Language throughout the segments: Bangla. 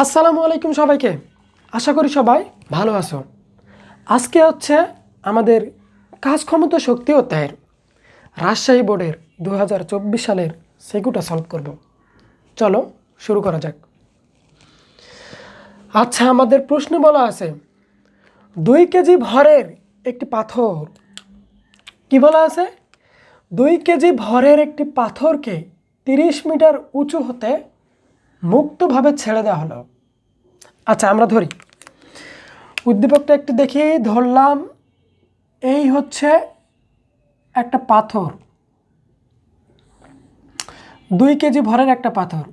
আসসালামু আলাইকুম সবাইকে। আশা করি সবাই ভালো আছো। আজকে হচ্ছে আমাদের কাজ ক্ষমতা শক্তি অধ্যায়ের রাজশাহী বোর্ডের 2024 সালের সেগুটা সলভ করব। চলো শুরু করা যাক। আচ্ছা, আমাদের প্রশ্নে বলা আছে 2 কেজি ভরের একটি পাথর, কি বলা আছে? 2 কেজি ভরের একটি পাথরকে 30 মিটার উঁচু হতে মুক্তভাবে ছেড়ে দেওয়া হলো। আচ্ছা, আমরা ধরি উদ্দীপকটা একটু দেখি। ধরলাম এই হচ্ছে একটা পাথর, 2 কেজি ভরের একটা পাথর।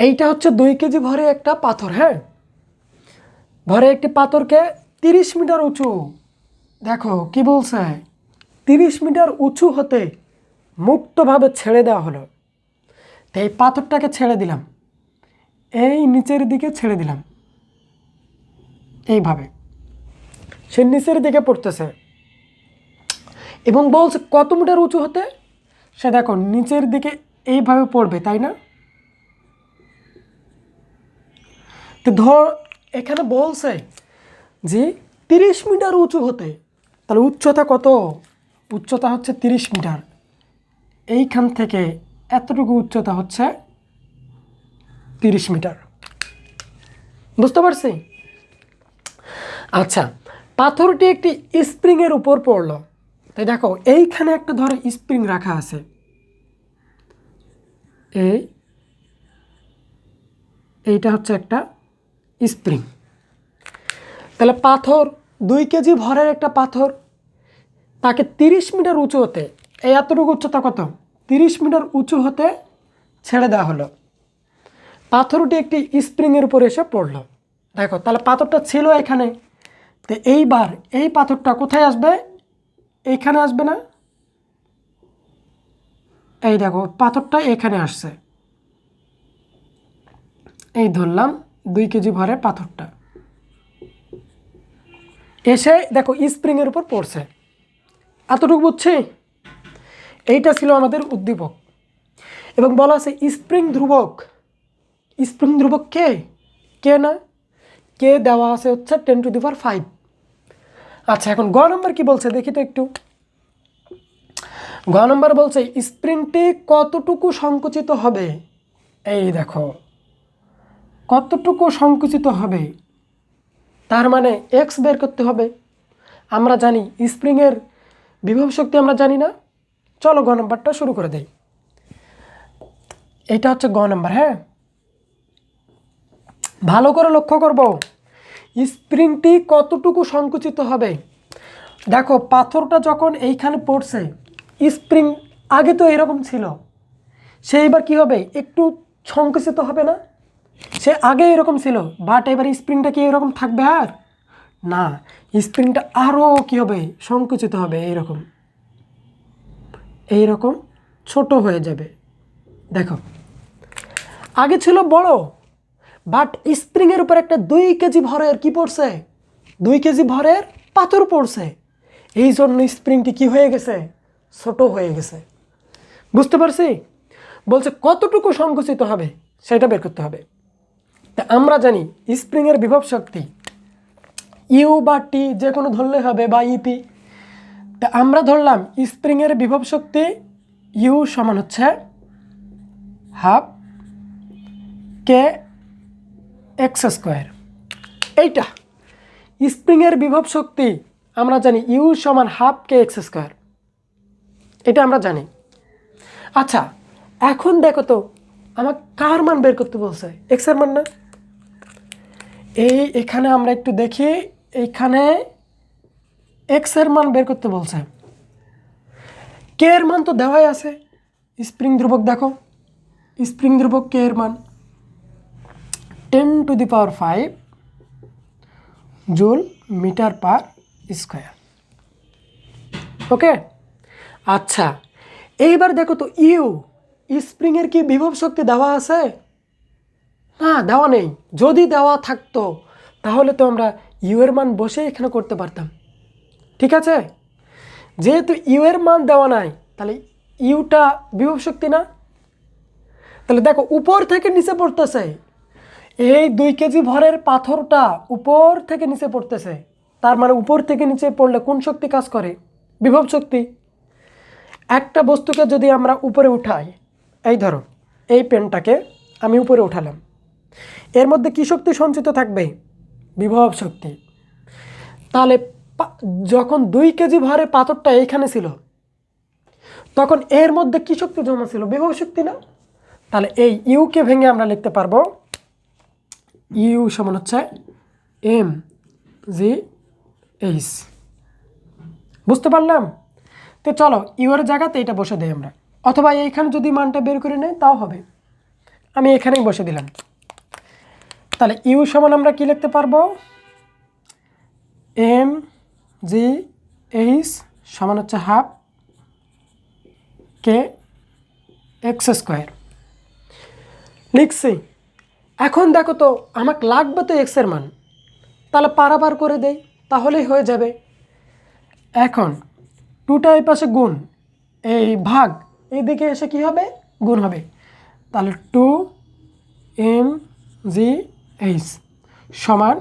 এইটা হচ্ছে 2 কেজি ভরে একটা পাথর। হ্যাঁ, ভরে একটি পাথরকে 30 মিটার উঁচু, দেখো কি বলছে, 30 মিটার উঁচু হতে মুক্তভাবে ছেড়ে দেওয়া হলো। তো এই পাথরটাকে ছেড়ে দিলাম, এই নিচের দিকে ছেড়ে দিলাম, এইভাবে সে নিচের দিকে পড়তেছে এবং বলছে কত মিটার উঁচু হতে। সে দেখো নিচের দিকে এইভাবে পড়বে, তাই না? তো ধর এখানে বলছে যে 30 মিটার উঁচু হতে, তাহলে উচ্চতা কত? উচ্চতা হচ্ছে 30 মিটার। এইখান থেকে এতটুকু উচ্চতা হচ্ছে 30 মিটার। বুঝতে পারছি? আচ্ছা, পাথরটি একটি স্প্রিংয়ের উপর পড়লো। তাই দেখো এইখানে একটা ধরো স্প্রিং রাখা আছে, এইটা হচ্ছে একটা স্প্রিং। তাহলে পাথর 2 কেজি ভরের একটা পাথর, তাকে 30 মিটার উঁচু হতে, এই এতটুকু উচ্চতা কত, 30 মিটার উঁচু হতে ছেড়ে দেওয়া হলো। পাথরটি একটি স্প্রিংয়ের উপর এসে পড়লো। দেখো তাহলে পাথরটা ছিল এখানে, তো এইবার এই পাথরটা কোথায় আসবে? এইখানে আসবে না? এই দেখো পাথরটা এখানে আসছে, এই ধরলাম 2 কেজি ভরে পাথরটা এসে দেখো স্প্রিংয়ের উপর পড়ছে। এতটুকু বুঝছি? এইটা ছিল আমাদের উদ্দীপক। এবং বলা আছে স্প্রিং ধ্রুবক। স্প্রিং ধ্রুবক কে? কে না, কে দেওয়া আছে হচ্ছে 10⁵। আচ্ছা, এখন গ নম্বর কি বলছে দেখি তো একটু। গ নম্বর বলছে স্প্রিংটি কতটুকু সংকুচিত হবে। এই দেখো কতটুকু সংকুচিত হবে, তার মানে এক্স বের করতে হবে। আমরা জানি স্প্রিংয়ের বিভব শক্তি আমরা জানি না। চলো গ নম্বরটা শুরু করে দেই। এটা হচ্ছে গ নম্বর। হ্যাঁ, ভালো করে লক্ষ্য করব, স্প্রিংটি কতটুকু সংকুচিত হবে। দেখো পাথরটা যখন এইখানে পড়ছে, স্প্রিং আগে তো এরকম ছিল, সে এবার কী হবে, একটু সংকুচিত হবে না? সে আগে এরকম ছিল, বাট এবার স্প্রিংটা কি এরকম থাকবে? আর না, স্প্রিংটা আরও কী হবে, সংকুচিত হবে, এইরকম এইরকম ছোট হয়ে যাবে। দেখো আগে ছিল বড়, বাট স্প্রিংয়ের উপর একটা 2 কেজি ভরের কি পড়ছে, 2 কেজি ভরের পাথর পড়ছে, এই জন্য স্প্রিংটি কি হয়ে গেছে, ছোট হয়ে গেছে। বুঝতে পারছি? বলছে কতটুকু সংকুচিত হবে সেটা বের করতে হবে। তা আমরা জানি স্প্রিংয়ের বিভব শক্তি ইউ বা টি যে কোনো ধরলে হবে, বা ইপি। তা আমরা ধরলাম স্প্রিংয়ের বিভব শক্তি ইউ সমান হচ্ছে হাফ কে এক্স স্কোয়ার। এইটা স্প্রিংয়ের বিভব শক্তি আমরা জানি ইউ সমান হাফ কে এক্স স্কোয়ার, এটা আমরা জানি। আচ্ছা, এখন দেখো তো আমার কার মান বের করতে বলছে, এক্সের মান না? এখানে আমরা একটু দেখি, এইখানে এক্সের মান বের করতে বলছে। কে এর মান তো দেওয়াই আছে, স্প্রিং ধ্রুবক দেখো, স্প্রিং ধ্রুবক কে এর মান 10⁵ জুল মিটার পার স্কোয়ার। ওকে, আচ্ছা এইবার দেখো তো ইউ, স্প্রিংয়ের কি বিভব শক্তি দেওয়া আছে? না, দেওয়া নেই। যদি দেওয়া থাকতো তাহলে তো আমরা ইউ এর মান বসে এখানে করতে পারতাম। ঠিক আছে, যেহেতু ইউ এর মান দেওয়া নাই, তাহলে ইউটা বিভব শক্তি না, তাহলে দেখো উপর থেকে নিচে পড়তেছে, এই 2 কেজি ভরের পাথরটা উপর থেকে নিচে পড়তেছে, তার মানে উপর থেকে নিচে পড়লে কোন শক্তি কাজ করে? বিভব শক্তি। একটা বস্তুকে যদি আমরা উপরে উঠাই, এই ধরো এই পেনটাকে আমি উপরে উঠালাম, এর মধ্যে কি শক্তি সঞ্চিত থাকবে? বিভব শক্তি। তাহলে যখন 2 কেজি ভরে পাথরটা এইখানে ছিল, তখন এর মধ্যে কি শক্তি জমা ছিল? বিভব শক্তি না? তাহলে এই ইউকে ভেঙে আমরা লিখতে পারবো ইউ সমান হচ্ছে এম জি এইচ। বুঝতে পারলাম? তো চলো ইউ এর জায়গাতে এটা বসে দিই আমরা, অথবা এইখানে যদি মানটা বের করে নেই তাও হবে, আমি এখানেই বসে দিলাম। তাহলে ইউ সমান আমরা কি লিখতে পারবো? এম জি এইচ সমান হচ্ছে হাফ কে এক্স স্কোয়ার লিখছি। এখন দেখো তো আমাকে লাগবে তো এক্সের মান, তাহলে পারাবার করে দেই, তাহলেই হয়ে যাবে। এখন 2টা এই পাশে গুণ, এই ভাগ এইদিকে এসে কি হবে? গুণ হবে। তাহলে 2 এম জি এইচ সমান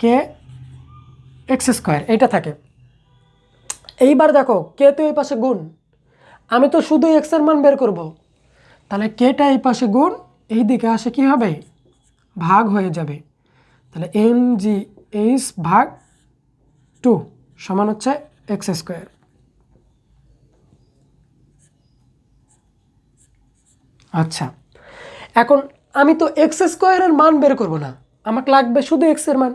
কে এক্স স্কোয়ার, এইটা থাকে। এইবার দেখো কে তো এই পাশে গুণ, আমি তো শুধু এক্সের মান বের করব, তাহলে কেটা এই পাশে গুণ, এই দিকে আসে কি হবে? ভাগ হয়ে যাবে। তাহলে এম জি এইচ ভাগ 2 সমান হচ্ছে এক্স স্কোয়ার। আচ্ছা, এখন আমি তো এক্স স্কোয়ারের মান বের করব না, আমাকে লাগবে শুধু এক্সের মান।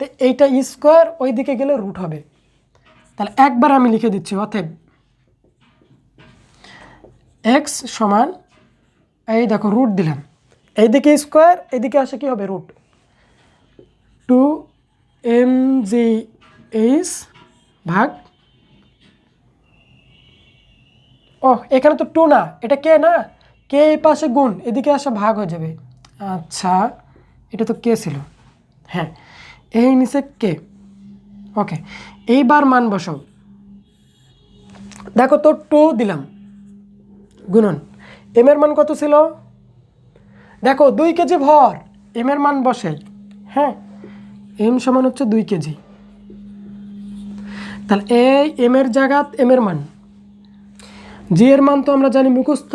তো এইটা স্কোয়ার ওই দিকে গেলে রুট হবে। তাহলে একবার আমি লিখে দিচ্ছি, অতএব এক্স সমান, এই দেখো রুট দিলাম, এইদিকে স্কোয়ার এইদিকে আসে কি হবে? রুট 2 এম জি এইচ ভাগ, ও এখানে তো 2 না, এটা কে না, কে এই পাশে গুণ এদিকে আসে ভাগ হয়ে যাবে। আচ্ছা, এটা তো কে ছিল, হ্যাঁ এই নিচে কে। ওকে, এইবার মান বসাও। দেখো তো 2 দিলাম গুণন, এম এর মান কত ছিল? দেখো 2 কেজি ভর, এম এর মান বসাই। হ্যাঁ, এম সমান হচ্ছে 2 কেজি। তাহলে এই এম এর জায়গাত এম এর মান, জি এর মান তো আমরা জানি মুখস্থ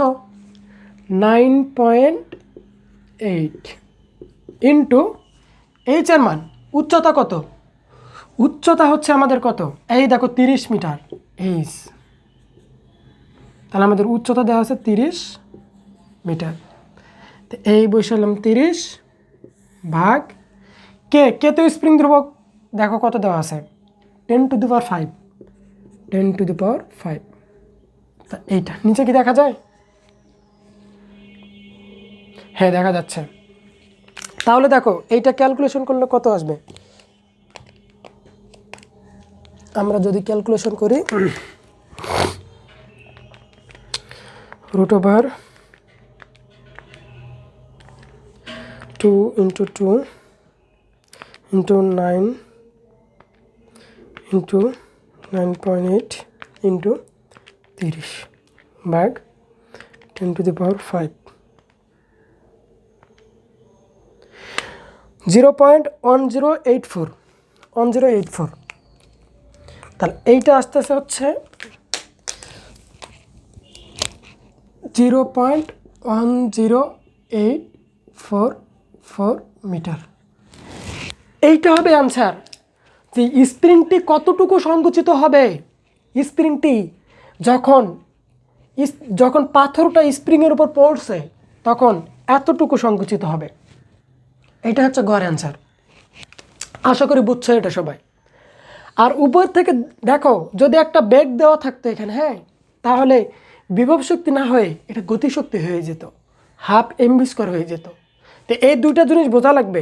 9.8 ইন্টু এইচ এর মান, উচ্চতা কত? উচ্চতা হচ্ছে আমাদের কত? এই দেখো 30 মিটার এইচ, তাহলে আমাদের উচ্চতা দেওয়া আছে 30 মিটার। তো এই বসালাম 30 ভাগ কে, কে তো স্প্রিং ধ্রুবক, দেখো কত দেওয়া আছে 10 to the power 5, 10 to the পাওয়ার 5। তা এইটা নিচে কি দেখা যায়? হ্যাঁ দেখা যাচ্ছে। তাহলে দেখো এইটা ক্যালকুলেশন করলে কত আসবে? আমরা যদি ক্যালকুলেশন করি, root over 2 into 2 into 9 into 9.8 into 30 ভাগ 10 টু দি পাওয়ার 5, 0.1084। তাহলে এইটা আসতেছে হচ্ছে 0.1084 মিটার। এইটা হবে আনসার, যে স্প্রিংটি কতটুকু সংকুচিত হবে। স্প্রিংটি যখন যখন পাথরটা স্প্রিংয়ের উপর পড়ছে তখন এতটুকু সংকুচিত হবে। এটা হচ্ছে গড় অ্যান্সার। আশা করি বুঝছো এটা সবাই। আর উপর থেকে দেখো যদি একটা বেগ দেওয়া থাকতো এখানে, হ্যাঁ, তাহলে বিভব শক্তি না হয়ে এটা গতিশক্তি হয়ে যেত, হাফ এমভি স্কয়ার হয়ে যেত। তো এই দুইটা জিনিস বোঝা লাগবে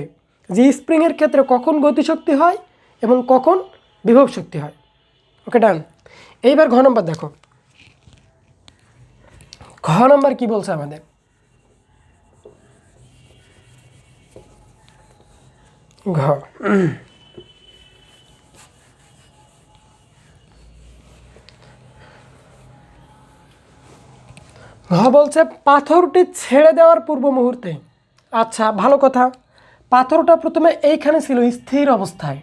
যে স্প্রিংয়ের ক্ষেত্রে কখন গতিশক্তি হয় এবং কখন বিভব শক্তি হয়। ওকে ডান। এইবার ঘ নম্বর দেখো, ঘ নম্বর কি বলছে আমাদের? ঘ বলছে পাথরটি ছেড়ে দেওয়ার পূর্ব মুহূর্তে। আচ্ছা, ভালো কথা। পাথরটা প্রথমে এইখানে ছিল স্থির অবস্থায়।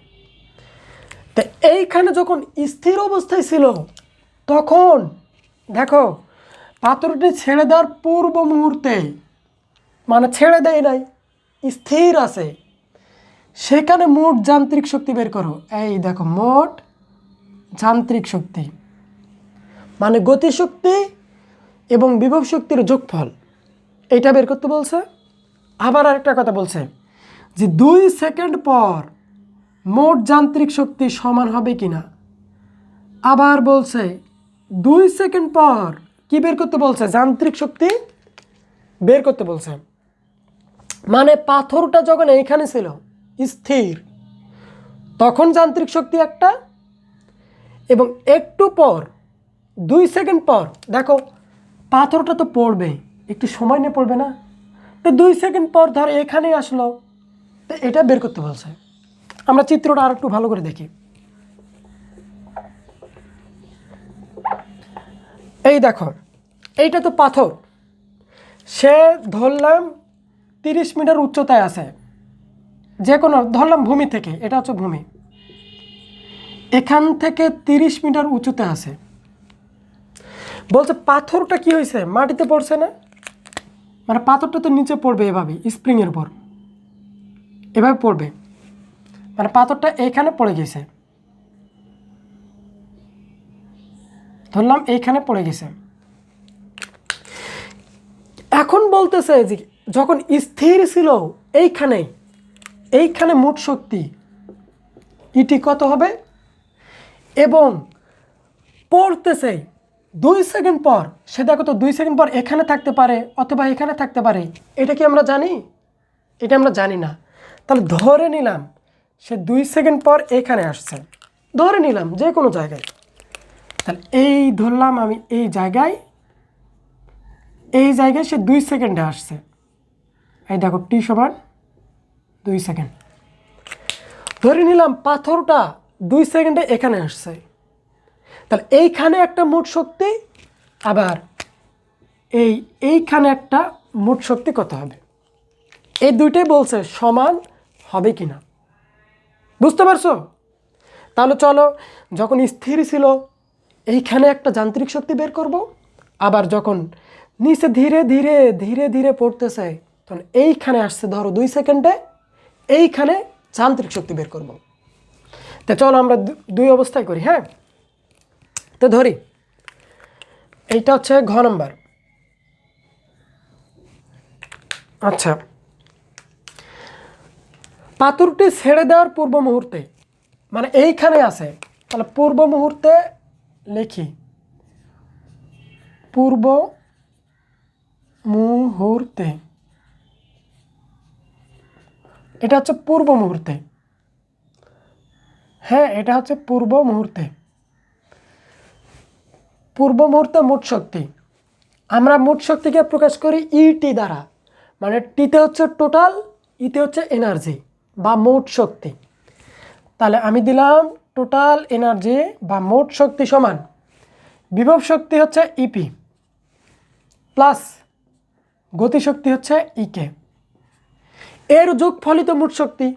তো এইখানে যখন স্থির অবস্থায় ছিল তখন দেখো পাথরটি ছেড়ে দেওয়ার পূর্ব মুহূর্তে, মানে ছেড়ে দেয় নাই, স্থির আছে, সেখানে মোট যান্ত্রিক শক্তি বের করো। এই দেখো, মোট যান্ত্রিক শক্তি মানে গতিশক্তি এবং বিভব শক্তির যোগফল, এটা বের করতে বলছে। আবার আরেকটা কথা বলছে যে 2 সেকেন্ড পর মোট যান্ত্রিক শক্তি সমান হবে কিনা। আবার বলছে 2 সেকেন্ড পর কি বের করতে বলছে, যান্ত্রিক শক্তি বের করতে বলছে। মানে পাথরটা যখন এইখানে ছিল স্থির, তখন যান্ত্রিক শক্তি একটা, এবং একটু পর 2 সেকেন্ড পর দেখো পাথরটা তো পড়বে, একটু সময় নিয়ে পড়বে না, তো 2 সেকেন্ড পর ধর এখানে আসলো, তো এটা বের করতে বলছে। আমরা চিত্রটা আর একটু ভালো করে দেখি। এই দেখো, এইটা তো পাথর, সে ধরলাম 30 মিটার উচ্চতায় আছে, যে কোনো ধরলাম ভূমি থেকে, এটা হচ্ছে ভূমি, এখান থেকে 30 মিটার উঁচুতে আছে। বলছে পাথরটা কি হয়েছে, মাটিতে পড়ছে না, মানে পাথরটা তো নিচে পড়বে এভাবে, স্প্রিংয়ের উপর এভাবে পড়বে, মানে পাথরটা এইখানে পড়ে গেছে, ধরলাম এইখানে পড়ে গেছে। এখন বলতেছে যে যখন স্থির ছিল এইখানে মোট শক্তি ইটি কত হবে, এবং পড়তেছে 2 সেকেন্ড পর, সে দেখো তো 2 সেকেন্ড পর এখানে থাকতে পারে অথবা এখানে থাকতে পারে, এটা কি আমরা জানি? এটা আমরা জানি না। তাহলে ধরে নিলাম সে 2 সেকেন্ড পর এখানে আসছে, ধরে নিলাম যে কোনো জায়গায়, তাহলে এই ধরলাম আমি এই জায়গায় সে 2 সেকেন্ডে আসছে। এই দেখো টি সমান 2 সেকেন্ড। ধরে নিলাম পাথরটা 2 সেকেন্ডে এখানে আসছে, তাহলে এইখানে একটা মোট শক্তি, আবার এইখানে একটা মোট শক্তি কত হবে, এই দুইটাই বলছে সমান হবে কিনা। বুঝতে পারছো? তাহলে চলো, যখন স্থির ছিল এইখানে একটা যান্ত্রিক শক্তি বের করব, আবার যখন নিচে ধীরে ধীরে ধীরে ধীরে পড়তেছে তখন এইখানে আসছে ধরো 2 সেকেন্ডে, এইখানে যান্ত্রিক শক্তি বের করব। তো চলো আমরা দুই অবস্থায় করি। হ্যাঁ, তো ধরি এইটা হচ্ছে ঘ নাম্বার। আচ্ছা, পাথরটি ছেড়ে দেওয়ার পূর্ব মুহূর্তে, মানে এইখানে আছে, তাহলে পূর্ব মুহূর্তে লিখি, পূর্ব মুহূর্তে, এটা হচ্ছে পূর্ব মুহূর্তে। হ্যাঁ, এটা হচ্ছে পূর্ব মুহূর্তে। পূর্ব মুহূর্তে মোট শক্তি, আমরা মোট শক্তিকে প্রকাশ করি ইটি দ্বারা, মানে টিতে হচ্ছে টোটাল, ইতে হচ্ছে এনার্জি বা মোট শক্তি। তাহলে আমি দিলাম টোটাল এনার্জি বা মোট শক্তি সমান বিভব শক্তি হচ্ছে ইপি প্লাস গতিশক্তি হচ্ছে ইকে, এর যোগফলিত মোট শক্তি,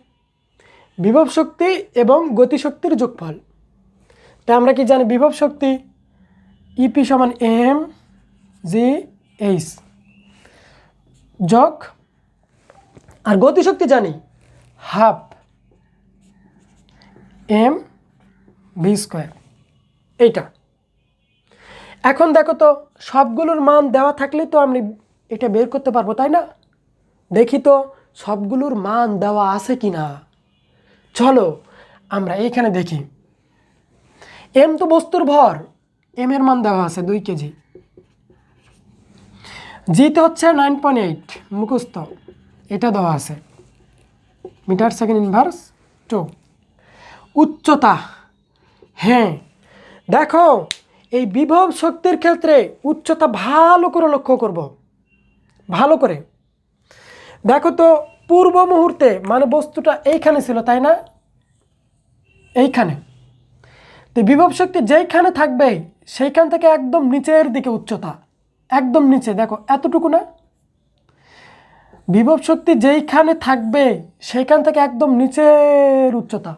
বিভব শক্তি এবং গতিশক্তির যোগফল। তাই আমরা কি জানি, বিভব শক্তি ইপি সমান এম জি এইচ যোগ, আর গতিশক্তি জানি হাফ এম ভি স্কোয়ার, এইটা। এখন দেখো তো, সবগুলোর মান দেওয়া থাকলে তো আমি এটা বের করতে পারবো, তাই না? দেখি তো সবগুলোর মান দেওয়া আছে কি না। চলো আমরা এইখানে দেখি। এম তো বস্তুর ভর, এম এর মান দেওয়া আছে 2 কেজি। জিতে হচ্ছে 9.8 মুখস্থ, এটা দেওয়া আছে, মিটার সেকেন্ড ইনভার্স 2। উচ্চতা, হ্যাঁ দেখো এই বিভব শক্তির ক্ষেত্রে উচ্চতা ভালো করে লক্ষ্য করব, ভালো করে দেখো তো। পূর্ব মুহূর্তে মানে বস্তুটা এইখানে ছিল, তাই না? এইখানে তো বিভব শক্তি যেইখানে থাকবে সেইখান থেকে একদম নিচের দিকে উচ্চতা, একদম নিচে, দেখো এতটুকু না, বিভব শক্তি যেইখানে থাকবে সেইখান থেকে একদম নিচের উচ্চতা,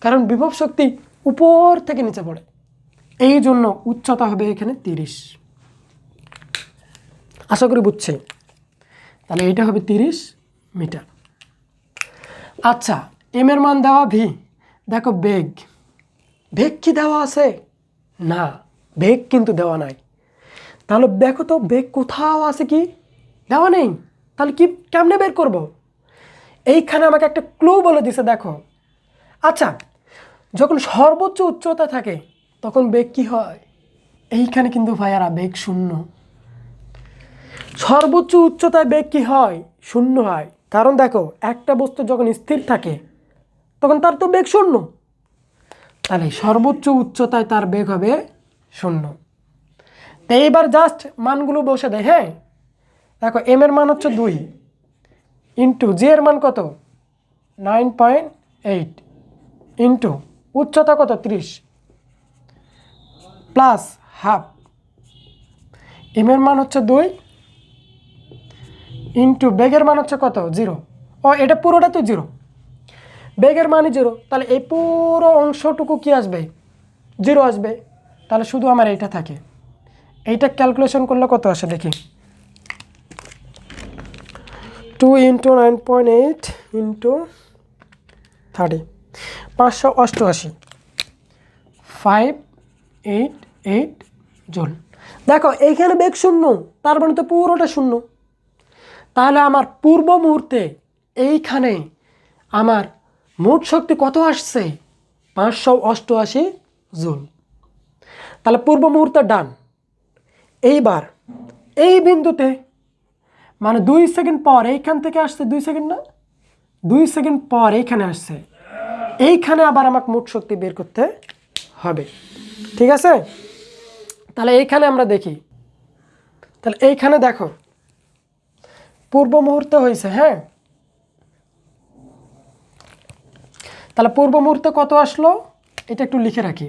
কারণ বিভব শক্তি উপর থেকে নিচে পড়ে, এই জন্য উচ্চতা হবে এখানে 30। আশা করি বুঝছি। তাহলে এইটা হবে 30 মিটার। আচ্ছা, এম এর মান দেওয়া ভি, দেখো বেগ, বেগ কি দেওয়া আছে? না, বেগ কিন্তু দেওয়া নাই। তাহলে দেখো তো বেগ কোথাও আছে কি? দেওয়া নেই। তাহলে কি কেমনে বের করব? এইখানে আমাকে একটা ক্লু বলে দিছে, দেখো। আচ্ছা, যখন সর্বোচ্চ উচ্চতা থাকে তখন বেগ কি হয়? এইখানে কিন্তু ভাইয়ারা বেগ শূন্য। সর্বোচ্চ উচ্চতায় বেগ কি হয়? শূন্য হয়। কারণ দেখো, একটা বস্তু যখন স্থির থাকে তখন তার তো বেগ শূন্য, তাহলে সর্বোচ্চ উচ্চতায় তার বেগ হবে শূন্য। তো এইবার জাস্ট মানগুলো বসে দেয়। হ্যাঁ, দেখো এম এর মান হচ্ছে 2 ইন্টু জি এর মান কত? 9.8 ইন্টু উচ্চতা কত? 30 প্লাস হাফ, এম এর মান হচ্ছে 2 ইন্টু বেগের মান হচ্ছে কত? 0। ও, এটা পুরোটা তো 0, বেগের মানই 0, তাহলে এই পুরো অংশটুকু কি আসবে? 0 আসবে। তাহলে শুধু আমার এইটা থাকে। এইটা ক্যালকুলেশন করলে কত আসে দেখি। 2 ইন্টু 9.8 ইন্টু 30, 588, 588 জুল। দেখো এইখানে বেগ শূন্য, তার মানে তো পুরোটা শূন্য। তাহলে আমার পূর্ব মুহূর্তে এইখানে আমার মোট শক্তি কত আসছে? 588 জুল। তাহলে পূর্ব মুহূর্তে ডান। এইবার এই বিন্দুতে, মানে 2 সেকেন্ড পর এইখান থেকে আসছে, 2 সেকেন্ড না, 2 সেকেন্ড পর এইখানে আসছে, এইখানে আবার আমাকে মোট শক্তি বের করতে হবে। ঠিক আছে? তাহলে এইখানে আমরা দেখি। তাহলে এইখানে দেখো পূর্ব মুহূর্তে হয়েছে। হ্যাঁ, তাহলে পূর্ব মুহূর্তে কত আসলো এটা একটু লিখে রাখি।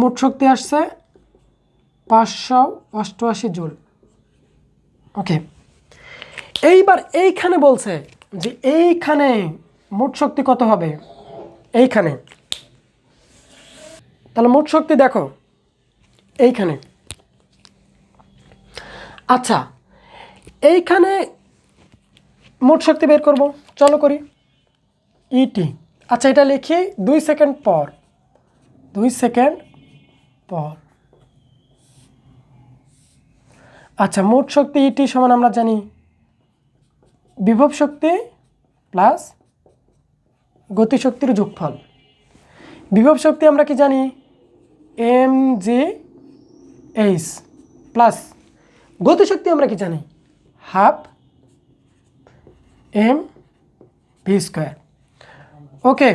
মোট শক্তি আসছে 588 জুল। ওকে, এইবার এইখানে বলছে যে এইখানে মোট শক্তি কত হবে এইখানে। তাহলে মোট শক্তি দেখো এইখানে। আচ্ছা, এইখানে মোট শক্তি বের করব, চলো করি। ইটি, আচ্ছা এটা লিখি 2 সেকেন্ড পর, 2 সেকেন্ড পর। আচ্ছা, মোট শক্তি ইটি সমান আমরা জানি বিভব শক্তি প্লাস গতিশক্তির যোগফল। বিভব শক্তি আমরা কি জানি? এম জি এইচ প্লাস গতিশক্তি আমরা কি জানি? Half M V square. Okay,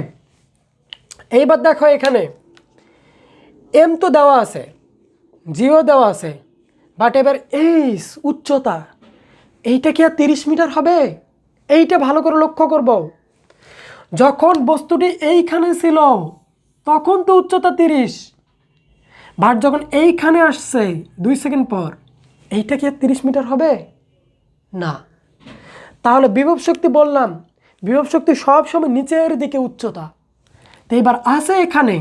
এইবার দেখো এখানে এম তো দেওয়া আছে, জিও দেওয়া আছে, বাট এবার এইচ উচ্চতা, এইটা কি আর 30 মিটার হবে? এইটা ভালো করে লক্ষ্য করব। যখন বস্তুটি এইখানে ছিল তখন তো উচ্চতা 30, বাট যখন এইখানে আসছে 2 সেকেন্ড পর, এইটা কি আর 30 মিটার হবে? না। তাহলে বিভব শক্তি বললাম, বিভব শক্তি সবসময় নিচের দিকে উচ্চতা। তো এবার আছে এখানে,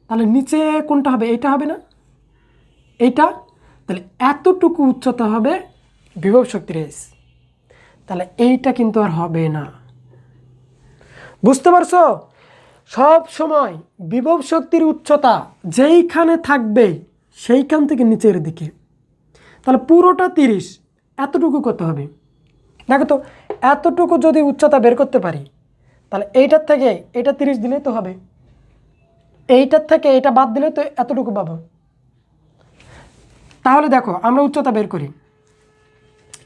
তাহলে নিচে কোনটা হবে? এইটা হবে না, এইটা। তাহলে এতটুকু উচ্চতা হবে বিভব শক্তির এস। তাহলে এইটা কিন্তু আর হবে না। বুঝতে পারছো? সব সময় বিভব শক্তির উচ্চতা যেইখানে থাকবে সেইখান থেকে নিচের দিকে। তাহলে পুরোটা 30, এতটুকু কত হবে? দেখো তো, এতটুকু যদি উচ্চতা বের করতে পারি তাহলে এইটার থেকে এটা 30 দিলেই তো হবে, এইটার থেকে এটা বাদ দিলে তো এতটুকু পাবো। তাহলে দেখো আমরা উচ্চতা বের করি।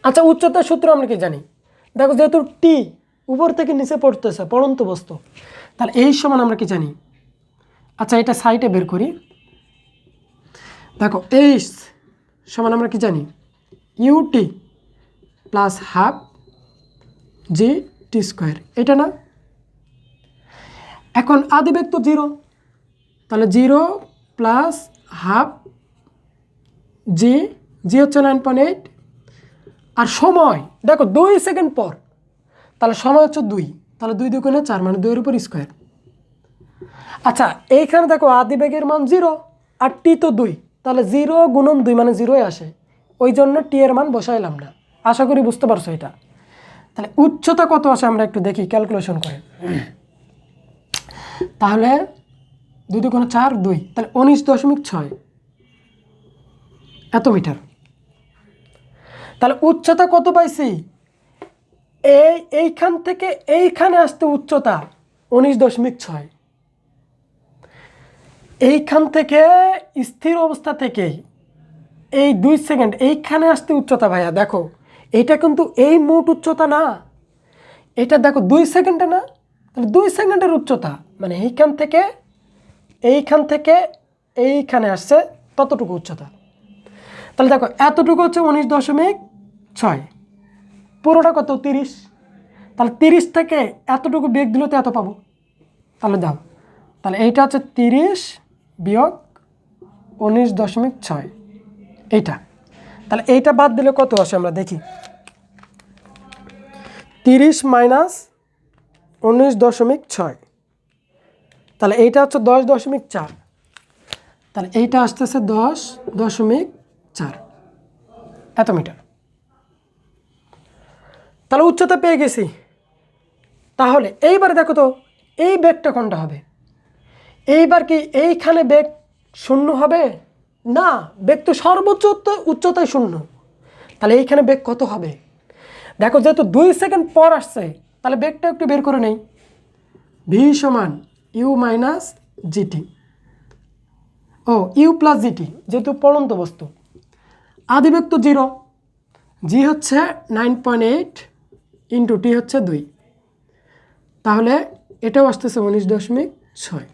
আচ্ছা, উচ্চতার সূত্র আমরা কি জানি? দেখো, যেহেতু টি উপর থেকে নিচে পড়তেছে, পড়ন্ত বস্তু, তাহলে এই সমান আমরা কি জানি? আচ্ছা, এটা সাইডে বের করি। দেখো এইচ সমান আমরা কি জানি? ইউটি প্লাস হাফ জি টি স্কোয়ার, এটা না? এখন আদিবেগ তো 0, তাহলে 0 প্লাস হাফ জি, জি হচ্ছে 9.8, আর সময় দেখো 2 সেকেন্ড পর, তাহলে সময় হচ্ছে 2, তাহলে 2 দুগুণে 4 মানে 2 এর উপর স্কোয়ার। আচ্ছা এইখানে দেখো আদি বেগের মান 0 আর টি তো 2, তাহলে 0 গুণন 2 মানে 0ই আসে, ওই জন্য টি এর মান বসাইলাম না। আশা করি বুঝতে পারছো এটা। তাহলে উচ্চতা কত আসে আমরা একটু দেখি ক্যালকুলেশন করে। তাহলে 2 দুগুণে 4 2, তাহলে 19.6 এত মিটার। তাহলে উচ্চতা কত পাইছি, এইখান থেকে এইখানে আসতে উচ্চতা 19.6, এইখান থেকে স্থির অবস্থা থেকে এই 2 সেকেন্ড এইখানে আসতে উচ্চতা ভাইয়া দেখো, এটা কিন্তু এই মোট উচ্চতা না, এটা দেখো 2 সেকেন্ডে না, তাহলে 2 সেকেন্ডের উচ্চতা মানে এইখান থেকে এইখানে আসছে ততটুকু উচ্চতা। তাহলে দেখো এতটুকু হচ্ছে 19.6, পুরোটা কত 30, তাহলে 30 থেকে এতটুকু বেগ দিলে তো এত পাবো। তাহলে দাও, তাহলে এইটা হচ্ছে 30 বিয়োগ 19.6 এইটা, তাহলে এইটা বাদ দিলে কত আসে আমরা দেখি। 30 মাইনাস 19.6, তাহলে এইটা হচ্ছে 10.4, তাহলে এইটা আসতেছে 10.4 এত মিটার। তাহলে উচ্চতা পেয়ে গেছি। তাহলে এইবার দেখো তো এই বেগটা কোনটা হবে, এইবার কি এইখানে বেগ শূন্য হবে না, বেগ তো সর্বোচ্চ উচ্চতায় শূন্য, তাহলে এইখানে বেগ কত হবে দেখো, যেহেতু 2 সেকেন্ড পর আসছে তাহলে বেগটা একটু বের করে নেই। ভি সমান ইউ মাইনাস জিটি, ও ইউ প্লাস জিটি, যেহেতু পড়ন্ত বস্তু, আদিবেগ তো 0, জি হচ্ছে 9.8 ইন্টু টি হচ্ছে 2, তাহলে এটাও আসতেছে 19.6,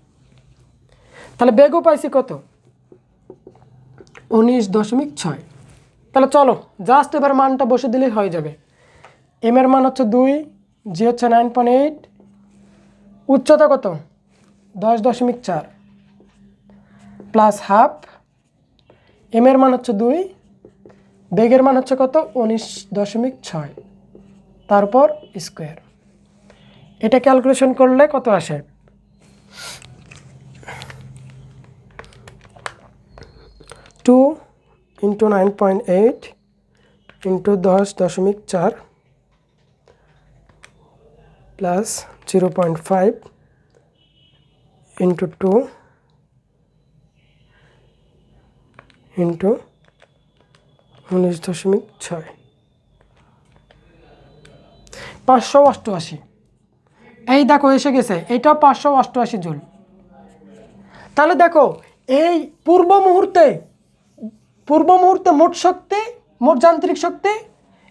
তাহলে বেগও পাইছি কত 19.6। তাহলে চলো জাস্ট এবার মানটা বসে দিলেই হয়ে যাবে। এম এর মান হচ্ছে 2, জি হচ্ছে 9.8, উচ্চতা কত 10.4 প্লাস হাফ, এম এর মান হচ্ছে 2, বেগের মান হচ্ছে কত 19.6, তারপর স্কোয়ার। এটা ক্যালকুলেশন করলে কত আসে, two into 9.8 into 10.4 plus 0.5 into 2 into 19.6, 588। এই দেখো এসে গেছে, এটা 588 জুল। তাহলে দেখো এই পূর্ব মুহূর্তে মোট শক্তি, মোট যান্ত্রিক শক্তি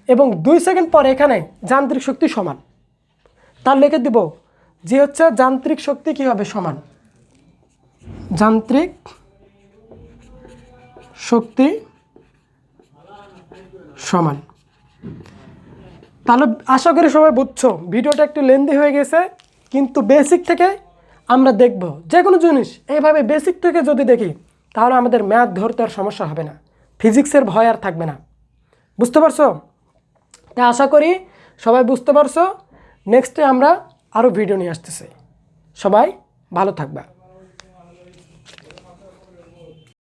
এবং 2 সেকেন্ড পর এখানে যান্ত্রিক শক্তি সমান। তার লিখে দিব যে হচ্ছে যান্ত্রিক শক্তি কি হবে সমান, যান্ত্রিক শক্তি সমান। তাহলে আশা করি সবাই বুঝছো, ভিডিওটা একটু লেন্দি হয়ে গেছে, কিন্তু বেসিক থেকে আমরা দেখব যে কোনো জিনিস এইভাবে বেসিক থেকে যদি দেখি তাহলে আমাদের ম্যাথ ধরতে আর সমস্যা হবে না, ফিজিক্সের ভয় আর থাকবে না। বুঝতে পারছো? তাই আশা করি সবাই বুঝতে পারছো। নেক্সটে আমরা আরও ভিডিও নিয়ে আসতেছি। সবাই ভালো থাকবা।